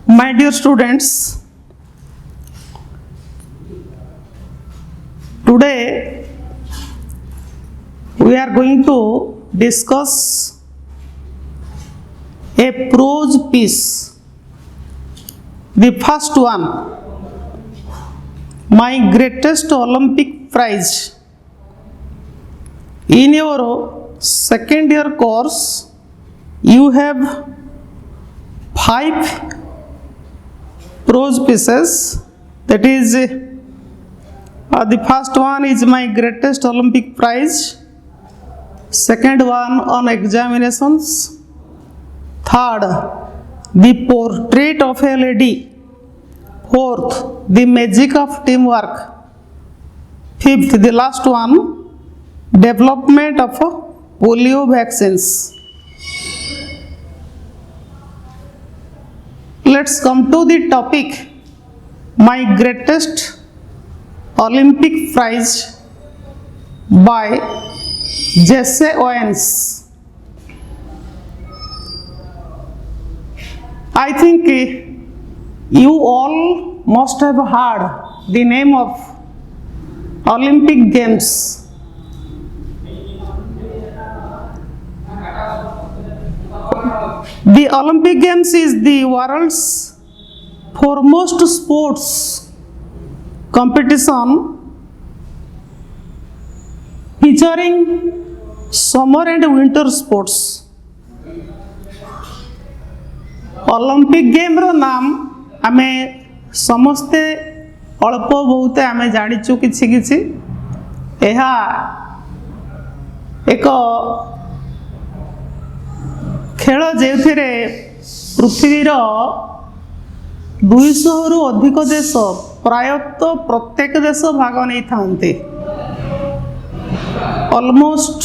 My dear students, today we are going to discuss a prose piece. The first one, my greatest Olympic prize. In your second year course, you have 5 prose pieces. That is, the first one is my greatest Olympic prize. Second one on examinations. Third, the portrait of a lady. Fourth, the magic of teamwork. Fifth, the last one, development of polio vaccines. Let's come to the topic, my greatest Olympic prize by Jesse Owens. I think you all must have heard the name of Olympic Games. The Olympic Games is the world's foremost sports competition featuring summer and winter sports. Olympic Game रो नाम आमे समस्ते अल्प बहुत आमे जानिचु किछि किछि एहा एक खेल जेउथिरे पृथ्वीर 200 रु अधिक देश प्रायतः प्रत्येक देश भाग नहीं थांते. Almost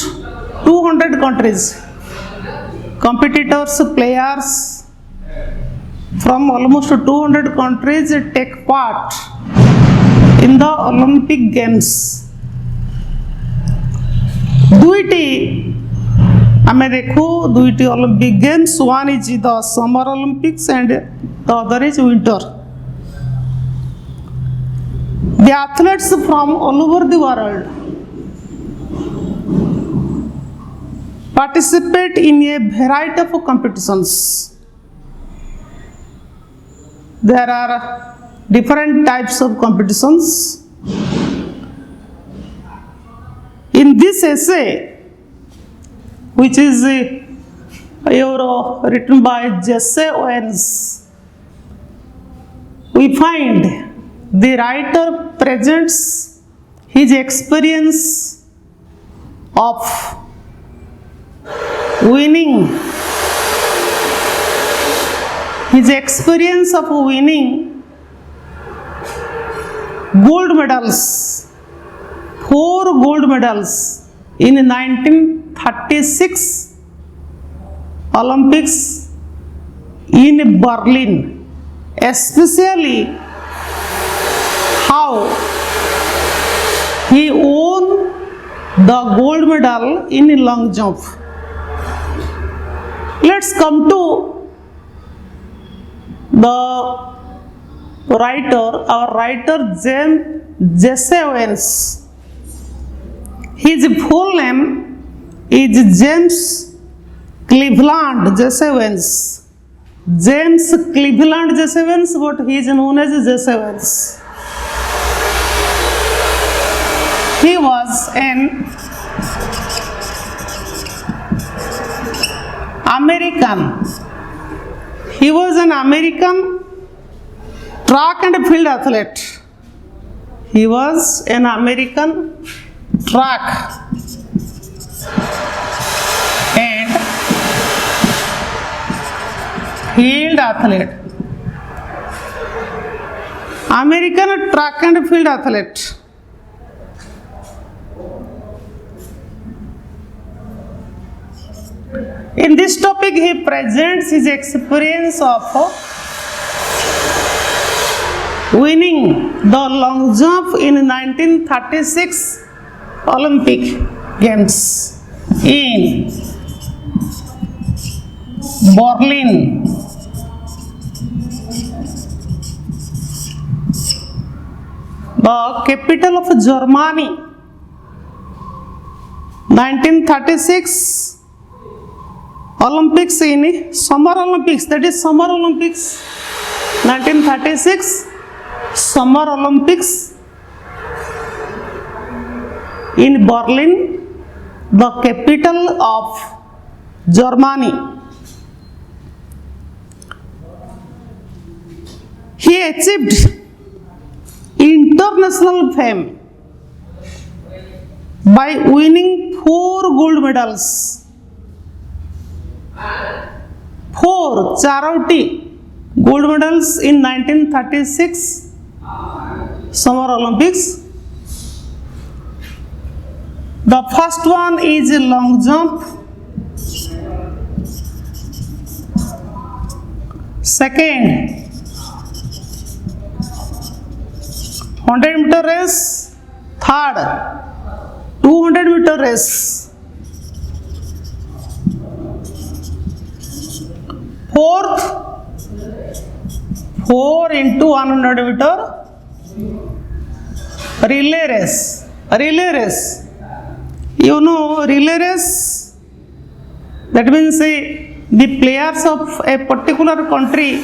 200 countries, competitors, players from almost 200 countries take part in the Olympic Games. दुईटी आमे देखो दुईटी Olympic Games. One is the Summer Olympics and the other is winter. The athletes from all over the world participate in a variety of competitions. There are different types of competitions. In this essay, which is written by Jesse Owens, we find the writer presents his experience of winning, gold medals, 4 gold medals in 1936 Olympics in Berlin, especially how he won the gold medal in long jump. Let's come to the writer, our writer Jesse Owens. His full name is James Cleveland Jesse Owens. James Cleveland Jesse Owens, but he is known as Jesse Owens. He was an American. He was an American track and field athlete. He was an American track and field athlete. American track and field athlete. In this topic, he presents his experience of winning the long jump in 1936 Olympic Games in Berlin. The capital of Germany. 1936 Olympics in Summer Olympics. That is Summer Olympics. 1936 Summer Olympics in Berlin, the capital of Germany. He achieved international fame by winning 4 gold medals. 4 charity gold medals in 1936 Summer Olympics. The first one is long jump. Second, 100-meter race. Third, 200-meter race. Fourth, 4 into 100-meter relay race. Relay race. You know relay race, that means the players of a particular country,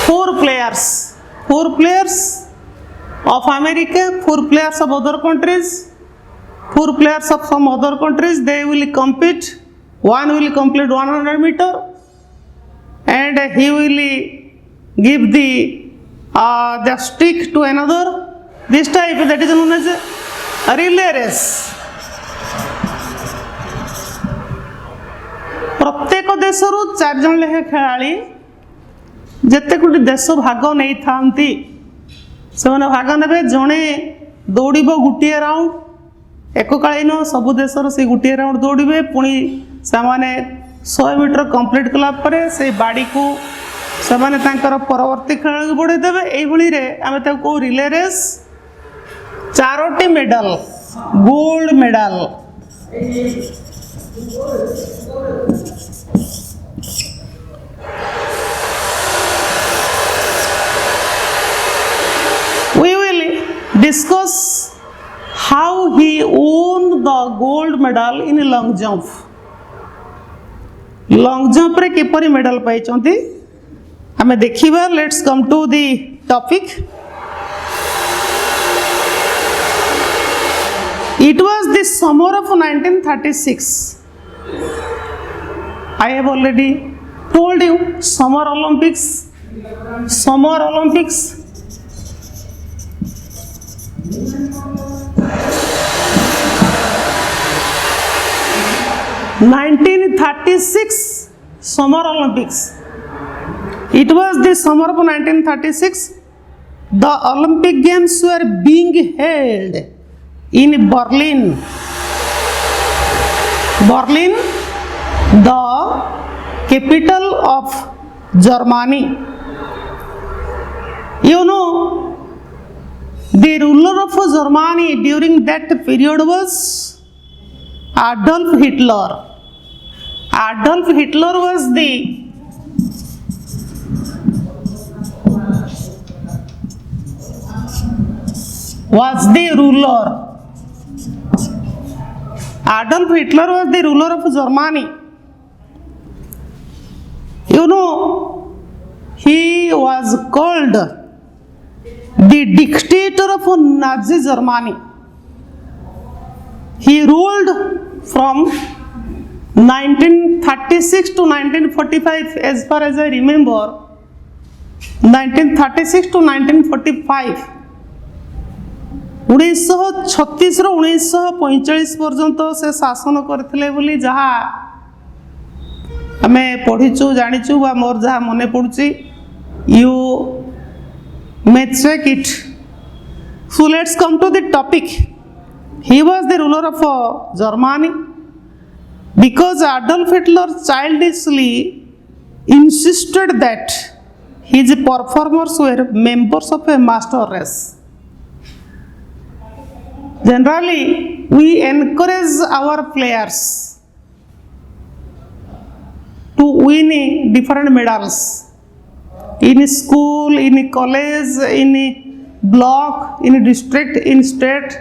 4 players of America, 4 players of other countries, 4 players of some other countries, they will compete. One will complete 100 meter and he will give the stick to another. This type, that is known as a relay race. प्रत्येक देशरू 4 जन लेखा खेलाड़ी जिते गोटे देश भाग नहीं थांती से भाग ने जड़े दौड़ गोटे राउंड एककालीन सबु देशर से गोटे राउंड दौड़े पुणी से 100 मीटर कंप्लीट कलापर से बाड़ी को से परवर्ती खेल बढ़ेदेवे ये आम कहू रिले रेस 4टी medal gold medal we will discuss how he won the gold medal in long jump. Long jump रे किपरि मेडल पाई चंती हमें देखिबा. Let's come to the topic. It was the summer of 1936. I have already told you Summer Olympics. 1936 Summer Olympics. It was the summer of 1936. The Olympic Games were being held in Berlin. Berlin, the capital of Germany. You know, the ruler of Germany during that period was Adolf Hitler. Adolf Hitler was the ruler. Adolf Hitler was the ruler of Germany. You know, he was called the dictator of Nazi Germany. He ruled from 1936 to 1945, as far as I remember. 1936 to 1945. 1936 ରୁ 1945 पर्यंत से शासन करथिले बोली जहा हमें पढ़ीचु जानिचु बा मोर जहा मने पड़ुची. You may check it. So let's come to the topic. He was the ruler of Germany because Adolf Hitler childishly insisted that his performers were members of a master race. Generally, we encourage our players to win different medals in school, in college, in block, in district, in state,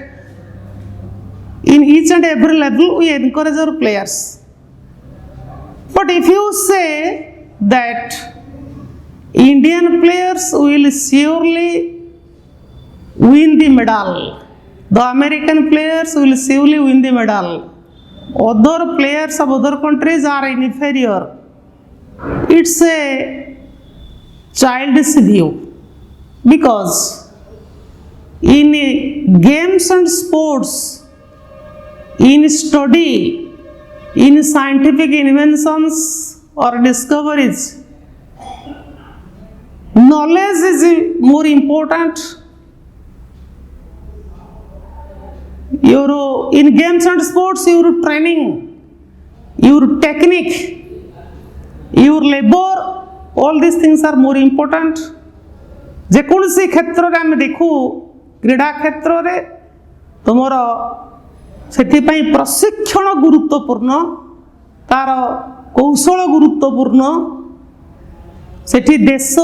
in each and every level we encourage our players. But if you say that Indian players will surely win the medal, the American players will surely win the medal, other players of other countries are inferior, it's a childish view, because in games and sports, in study, in scientific inventions or discoveries, knowledge is more important. In games and sports, your training, your technique, your labor, all these things are more important. जेकोसी क्षेत्र में आम देखू क्रीड़ा क्षेत्र में तुमर से प्रशिक्षण गुरुत्वपूर्ण, तार कौशल गुरुत्वपूर्ण, सेठी देश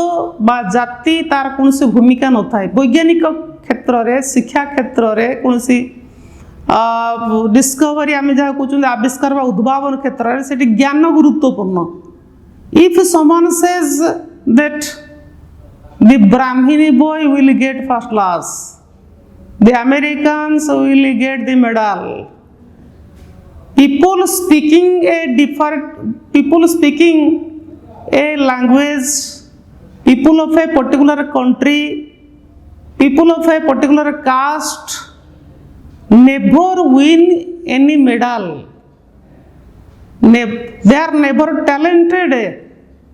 बा जाति तार कौन भूमिका न थाए। वैज्ञानिक क्षेत्र में, शिक्षा क्षेत्र में, कौन डिस्कवरी आम जहाँ कहते आविष्कार उद्भावन क्षेत्र में से ज्ञान गुरुत्वपूर्ण। If someone says that the Brahmini boy will get first class, the Americans will get the medal, people speaking a language, people of a particular country, people of a particular caste never win any medal. They are never talented.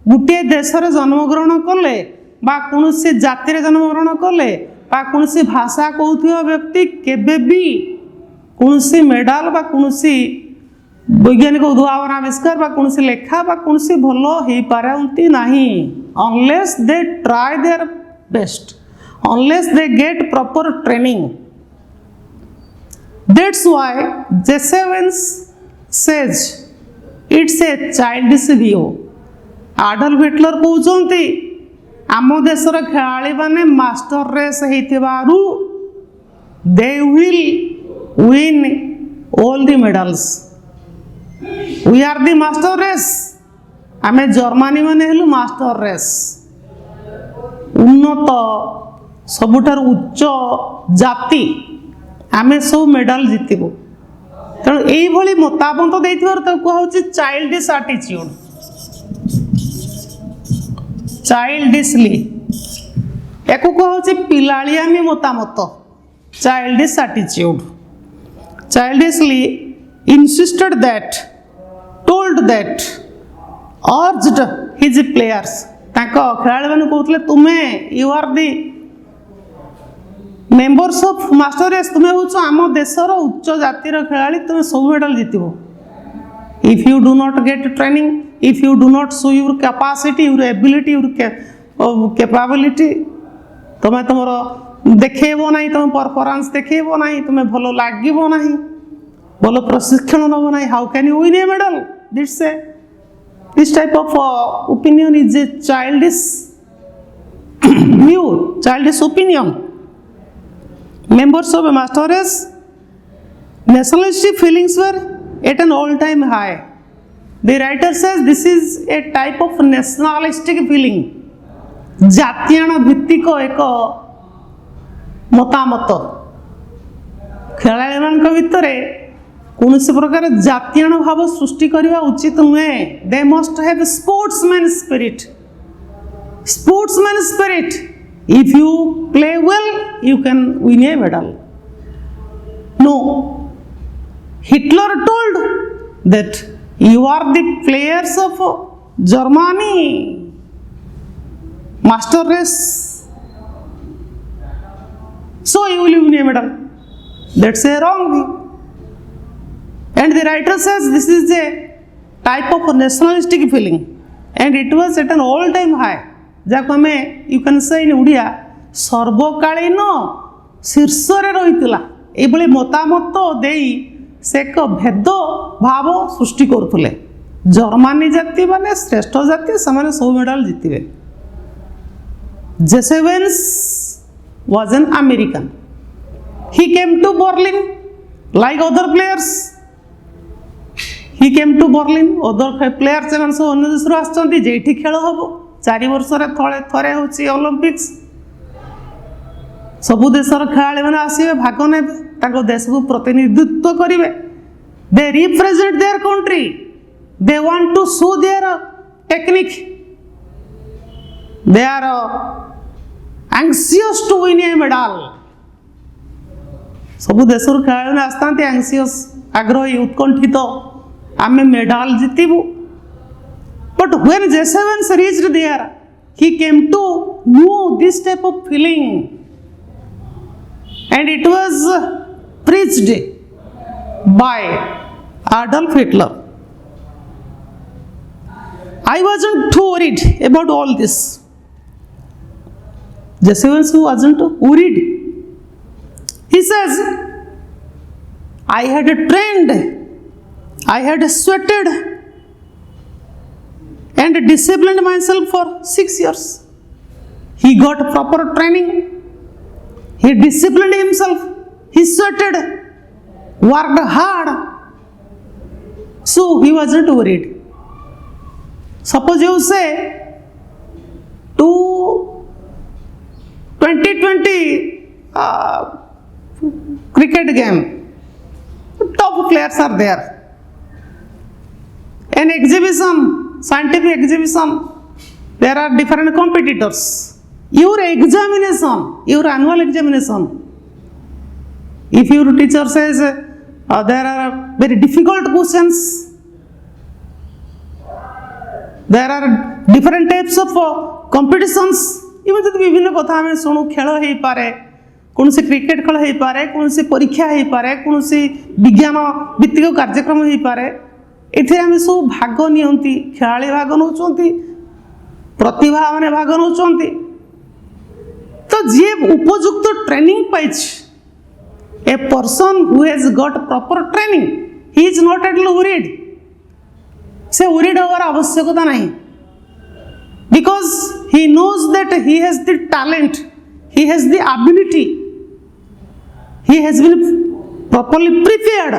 गोटे देश रे जन्मग्रहण कले बा कौनसी जाति रे जन्मग्रहण कले बा कौनसी भाषा कहूथिबा व्यक्ति केबे भी कौनसी मेडल बा कौनसी वैज्ञानिक उद्भावन आविष्कार बा कौनसी लेखा बा कौनसी भलो हे पारंती नहीं, unless they try their best, unless they get proper training. That's why J7 says it's a childish view. Adolf Hitler कहते आम देशर खेलाड़ी माने मास्टर रेस होइथिबारु they will win all the medals. We are the master race. आमे Germany माने हेलु master race, उन्नत सबुठार उच्च जाति, आमे सब मेडल जीतबो। तेणु एई भली मतामत देइथिबार त कहउची चाइल्डिश एटीट्यूड, चाइल्डिशली एको कहउची पिलालियामी मतामत, childish attitude. Childishly insisted that, told that, urged his players, ताको खेलाड़ी माने कहउतले तुमे you are the members of master race, तुमे होछ आम देशर उच्च जातिर खेलाड़ी, तुमे सब मेडल जीतिबो। If you do not get training, if you do not show your capacity, your ability, your capability, तुम्हें तुमर देखेबो नहीं, तुम परफॉर्मेंस देखेबो नहीं, तुम्हें भलो लागिबो नहीं, भलो प्रशिक्षण नबो नहीं, how can you win a medal? This type of opinion is a childish view, childish opinion. Members of a master race, nationalistic feelings were at an all-time high. The writer says this is a type of nationalistic feeling, जातीयान भित्तिक एक मतामत। खेलाड़ी मान भितर कौन से प्रकार जातीयान भाव सृष्टि करवा उचित नुहे। They must have sportsman spirit, sportsman spirit. If you play well you can win a medal. No, Hitler told that you are the players of Germany master race, so you will win a medal. That's a wrong view. And the writer says this is a type of nationalistic feeling, and it was at an all-time high. जाको हमें you can say in Odia सर्वकालीन शीर्ष रे रहितला। एबले मतामत देई से एक भेद भाव सृष्टि करुले। Germany जाति माने श्रेष्ठ जाति, से सब medal जीतबे। J7 was an American. He came to Berlin like other players. He came to Berlin, other players ସେମାନେ ସବୁ ଅନ୍ୟ ଦେଶରୁ ଆସିଛନ୍ତି ଯେଇଠି ଖେଳ ହେବ 4 ବର୍ଷରେ ଥରେ ହେଉଛି ଅଲିମ୍ପିକ୍ସ। ସବୁ ଦେଶର ଖେଳାଳିମାନେ ଆସିବେ ଭାଗ ନେବେ ତାଙ୍କ ଦେଶକୁ ପ୍ରତିନିଧିତ୍ୱ କରିବେ। They represent their country. They want to show their technique. They are anxious to win a medal. ସବୁ ଦେଶରୁ ଖେଳାଳିମାନେ ଆସିଥାନ୍ତି anxious ଆଗ୍ରହୀ ଉତ୍କଣ୍ଠିତ ଆମେ medal ଜିତିବୁ। But when J7 reached there, he came to know this type of feeling, and it was preached by Adolf Hitler. I wasn't too worried about all this. J7 wasn't worried. He says, I had trained, I had sweated and disciplined myself for 6 years. He got proper training. He disciplined himself. He sweated, worked hard. So he wasn't worried. Suppose you say to 2020 cricket game, top players are there. An exhibition, scientific exhibition, there are different competitors. Your examination, your annual examination, if your teacher says there are very difficult questions, there are different types of competitions, even ଯଦି ବିଭିନ୍ନ କଥା ଆମେ ଶୁଣୁ ଖେଳ ହେଇପାରେ କୌଣସି cricket ଖେଳ ହେଇପାରେ କୌଣସି ପରୀକ୍ଷା ହେଇପାରେ କୌଣସି ବିଜ୍ଞାନ ଭିତ୍ତିକ କାର୍ଯ୍ୟକ୍ରମ ହେଇପାରେ ଏଥିରେ ଆମେ ସବୁ ଭାଗ ନିଅନ୍ତି ଖେଳାଳି ଭାଗ ନେଉଛନ୍ତି ପ୍ରତିଭା ମାନେ ଭାଗ ନେଉଛନ୍ତି ତ ଯିଏ ଉପଯୁକ୍ତ ଟ୍ରେନିଂ ପାଇଛି a person who has got proper training he is not at all worried ସେ worried ହେବାର ଆବଶ୍ୟକତା ନାହିଁ because he knows that he has the talent he has the ability he has been properly prepared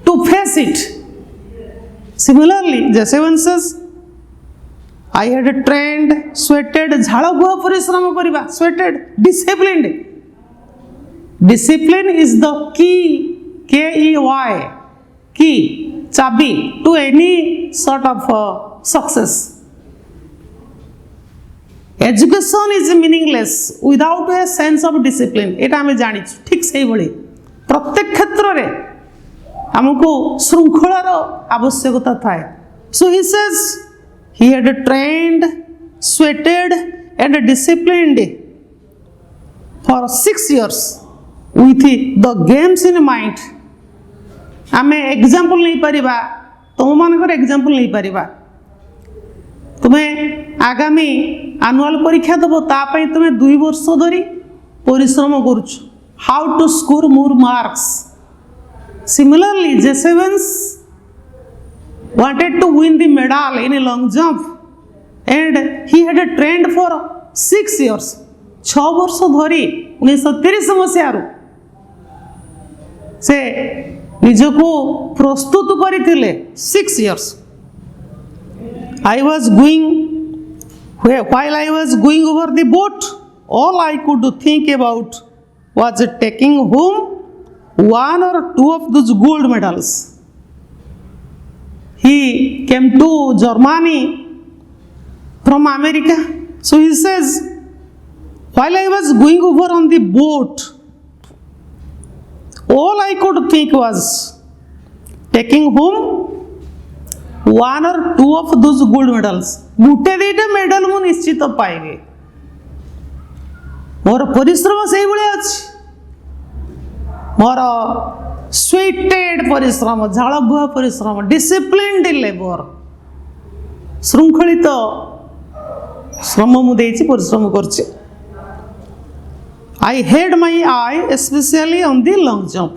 to face it. Similarly, J7 says, I had trained, sweated, jhala buha parishrama kariba, sweated, disciplined. Discipline is the key, K-E-Y, key, chabi to any sort of success. Education is meaningless without a sense of discipline. এটা আমি জানি ঠিক সেইভাবে প্রত্যেক ক্ষেত্রে ଆମକୁ ଶୃଙ୍ଖଳାର ଆବଶ୍ୟକତା ଥାଏ. So he says he had trained, sweated and disciplined for 6 years with the games in mind. ଆମେ ଏକ୍ସାମ୍ପଲ ନେଇପାରିବା ତୁମମାନଙ୍କର ଏକ୍ସାମ୍ପଲ ନେଇପାରିବା ତୁମେ ଆଗାମୀ ଆନୁଆଲ ପରୀକ୍ଷା ଦେବ ତା ପାଇଁ ତୁମେ 2 ବର୍ଷ ଧରି ପରିଶ୍ରମ କରୁଛ how to score more marks. Similarly, J7 wanted to win the medal in a long jump and he had trained for 6 years. 6 ବର୍ଷ ଧରି 1930 ମସିହାରୁ ସେ ନିଜକୁ ପ୍ରସ୍ତୁତ କରିଥିଲେ 6 years. While I was going over the boat, all I could think about was taking home 1 or 2 of those gold medals. He came to Germany from America. So he says, while I was going over on the boat, all I could think was taking home 1 or 2 of those gold medals. गुटे दुईटा medal मु निश्चित पाइबे मोर परिश्रम से भाई अच्छी मोर स्वेटेड परिश्रम झाड़ बुहा परिश्रम डिसिप्लिन्ड लेबर श्रृंखलित श्रम मुझे परिश्रम करछे. I had my eye especially on the long jump.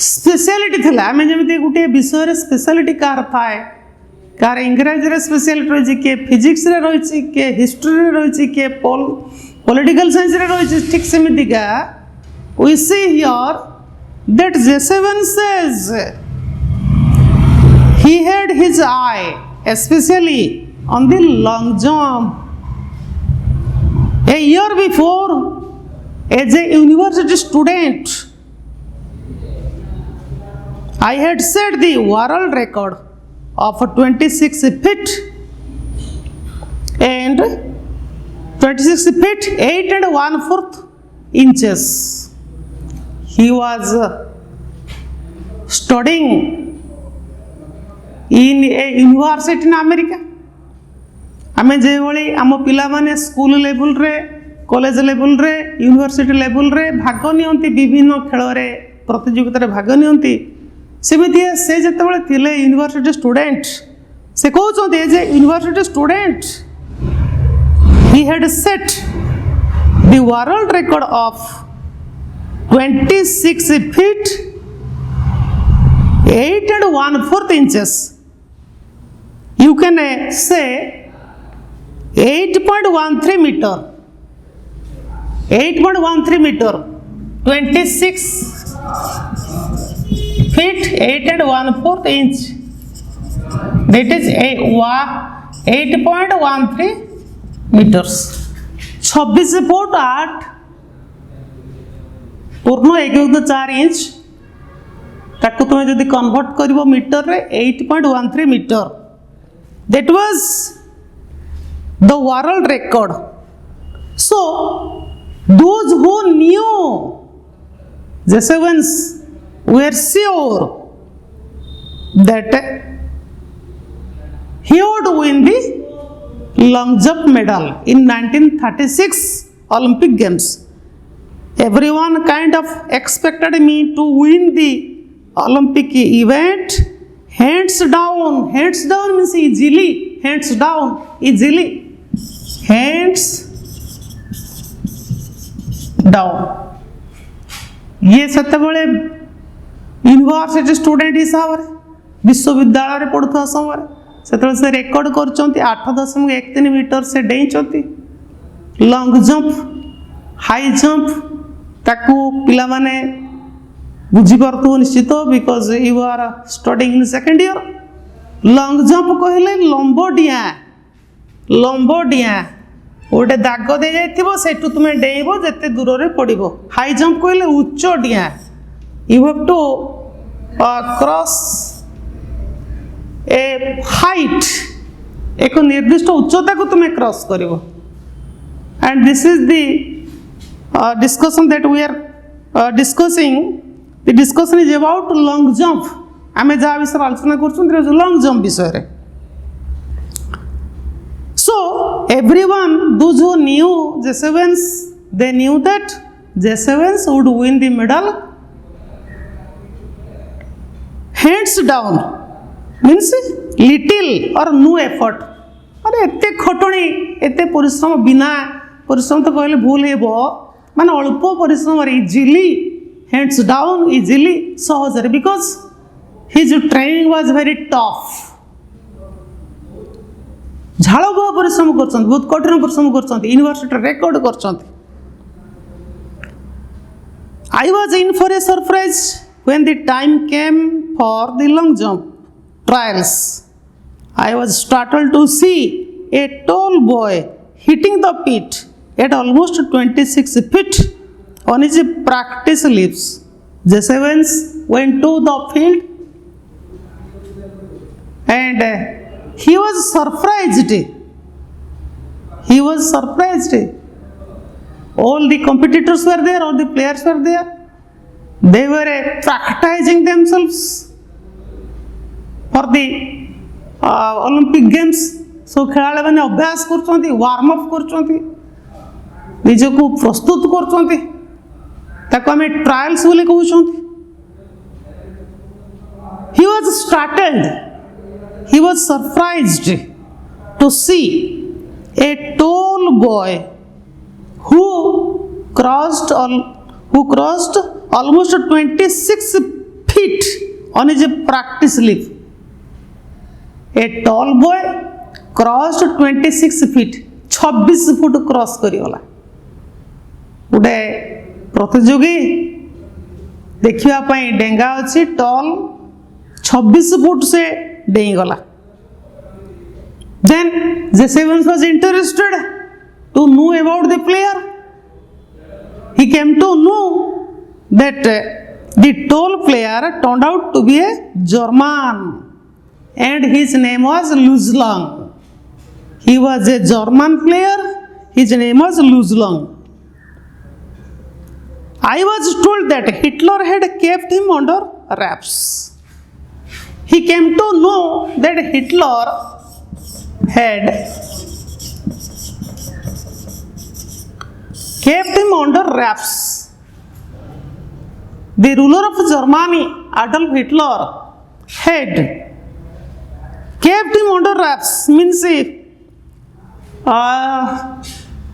Speciality थिला आमे जेमिति गुटे विषय रे स्पेशलिटी कार थाए कार इंग्रजी रे स्पेशलिटी रही के फिजिक्स रे रही के हिस्ट्री रे रही के पॉलिटिकल साइंस रे रही ठीक सेमितिका we see here that J7 says he had his eye especially on the long jump. A year before, as a university student, I had set the world record of 26 feet and 26 feet 8 and 1/4 inches. He was studying in a university in America. आमे जे भली आम पिला माने school level रे college level रे university level रे भाग नियंती विभिन्न खेल रे प्रतियोगिता रे भाग नियंती सेमिति से जेतेबेले थिले यूनिवर्सिटी स्टूडेंट से कहउछन्ते जे university student he had set the world record of 26 feet 8 and 1/4 inches. You can say 8.13 meter. 8.13 meter. 26 feet 8 and 1/4 inch. That is 8.13 meters. 26 foot 8 पूर्ण 1.4 इंच ताको तुम जदि कन्वर्ट करिवो मीटर रे 8.13 metre. That was the world record. So those who knew J7s were sure that he would win the long jump medal in 1936 Olympic Games. Everyone kind of expected me to win the Olympic event. Hands down means easily. Hands down, easily. Hands down. ये सतबले university student हिसाब से विश्वविद्यालय रे पढ़ुवा समय सेतबले से record करचंती 8.13 metre से डेइचंती. Long jump high jump ताकू पिला माने बुझी पारथु निश्चित because you are studying in second year. Long jump कहले लंबो डिया गोटे दाग दे जाइथिबो सेटु तुमे डेइबो जते दूर रे पड़िबो. हाई जंप कहले उच्च डिया you have to cross a height एक निर्दिष्ट उच्चता को तुमे क्रॉस करिवो. And this is the discussion that we are discussing. The discussion is about long jump. आमे जा विषय आलोचना करछन long jump विषय रे. So everyone, those who knew J7s, they knew that J7s would win the medal. Hands down means little or no effort. अरे एते खटणी एते परिश्रम बिना परिश्रम तो कहले भूल हेबो माने अल्प परिश्रम इजिली. हैंड्स डाउन इजिली सहज because his training was very tough. झाड़ बुआ परिश्रम कर बहुत कठिन परिश्रम कर यूनिवर्सिटी रेकॉर्ड कर. I was in for a surprise when the time came for the long jump trials. I was startled to see a tall boy hitting the pit at almost 26 feet on his practice leaves. J7s went to the field and he was surprised. All the competitors were there, all the players were there. They were practicing themselves for the Olympic Games. सो खेला मैंने अभ्यास कर warm up कर निजक प्रस्तुत कर trials बोले कहते. He was startled, he was surprised to see a tall boy who crossed almost 26 feet on his practice leave. A tall boy crossed 26 feet, 26 foot cross करियोला. गोटे प्रतियोगी देखापी डेंगा अच्छी टल 26 फुट से डेगला then Jesse Owens was interested to know about the player he came to know that the tall player turned out to be a German and his name was Luzlang. He was a German player, his name was Luzlang. I was told that Hitler had kept him under wraps. He came to know that Hitler had kept him under wraps. The ruler of Germany, Adolf Hitler, had kept him under wraps, means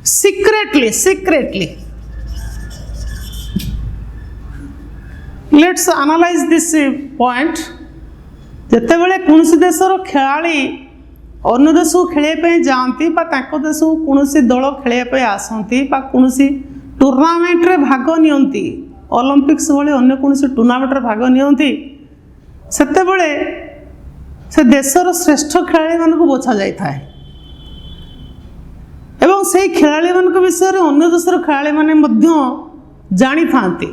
secretly. Let's analyze this point. ଯେତେବେଳେ କୌଣସି ଦେଶର ଖେଳାଳି ଅନ୍ୟ ଦେଶକୁ ଖେଳିବା ପାଇଁ ଯାଆନ୍ତି ବା ତାଙ୍କ ଦେଶକୁ କୌଣସି ଦଳ ଖେଳିବା ପାଇଁ ଆସନ୍ତି ବା କୌଣସି ଟୁର୍ଣ୍ଣାମେଣ୍ଟରେ ଭାଗ ନିଅନ୍ତି, ଅଲିମ୍ପିକ୍ସ ଭଳି ଅନ୍ୟ କୌଣସି ଟୁର୍ଣ୍ଣାମେଣ୍ଟରେ ଭାଗ ନିଅନ୍ତି, ସେତେବେଳେ ସେ ଦେଶର ଶ୍ରେଷ୍ଠ ଖେଳାଳିମାନଙ୍କୁ ବଛା ଯାଇଥାଏ ଏବଂ ସେହି ଖେଳାଳିମାନଙ୍କ ବିଷୟରେ ଅନ୍ୟ ଦେଶର ଖେଳାଳିମାନେ ମଧ୍ୟ ଜାଣିଥାନ୍ତି।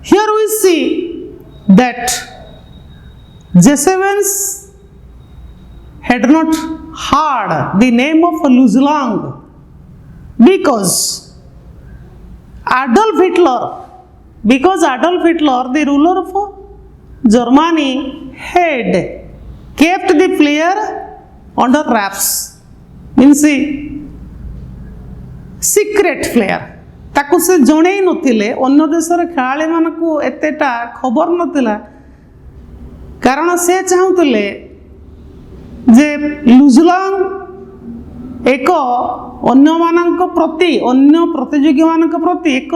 Here we see that Jesevens had not heard the name of Luzlang because Adolf Hitler, the ruler of Germany, had kept the player under wraps, means secret player. ताकू से जणे नथिले अन्य देशर खेलाड़ी मानकू एतेटा खबर नथिला, कारण से चाहूले जे लुजलांग एक अन्य मानक प्रति अन्य प्रतियोगी मानक प्रति एक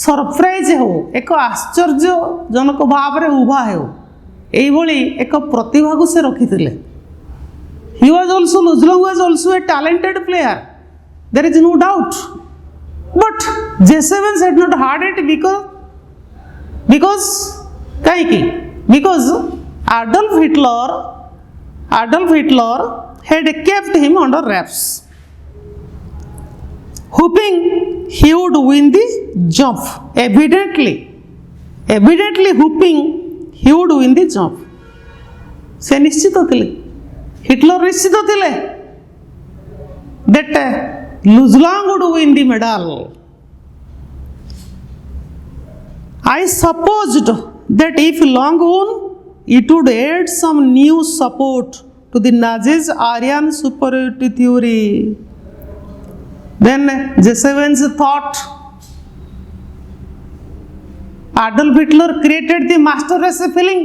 सरप्राइज हो, एक आश्चर्यजनक भाव में उभा हो, यही एक प्रतिभा को से रखिथिले। He was also Luzlang was also a talented player, there is no doubt, but Jesevens had not heard it because Adolf Hitler had kept him under wraps, hoping he would win the jump. Evidently hoping he would win the jump. से निश्चित थिले, Hitler निश्चित थिले that Luzlang would win the medal. I supposed that if Lang won, it would add some new support to the Nazis' Aryan superiority theory. Then Jesevens thought Adolf Hitler created the master race feeling,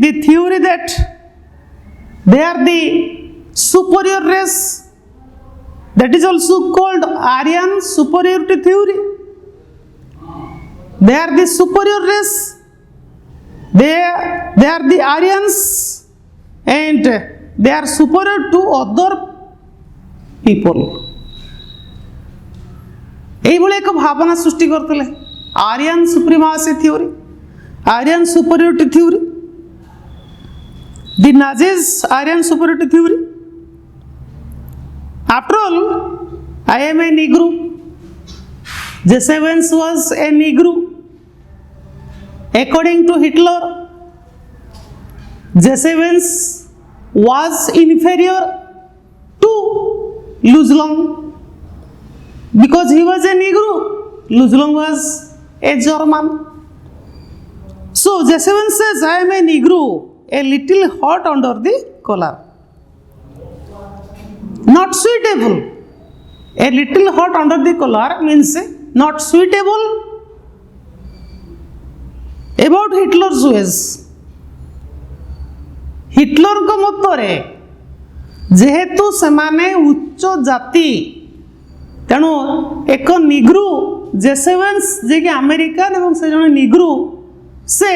the theory that they are the superior race, that is also called Aryan superiority theory. They are the superior race, they are the Aryans and they are superior to other people. এইভাবে এক ভাবনা সৃষ্টি করতে Aryan supremacy theory, Aryan superiority theory, the Nazis Aryan superiority theory. After all, I am a Negro. Jesevens was a Negro. According to Hitler, Jesevens was inferior to Luzlang because he was a Negro. Luzlang was a German. So Jesevens says, I am a Negro, a little hot under the collar. Not suitable. A little hot under the collar means not suitable about Hitler's ways. Hitler को मतरे जेहेतु सेमाने उच्च जाति तेणु एक Negro जेसेवेंस जे कि American एवं से जने निग्रो से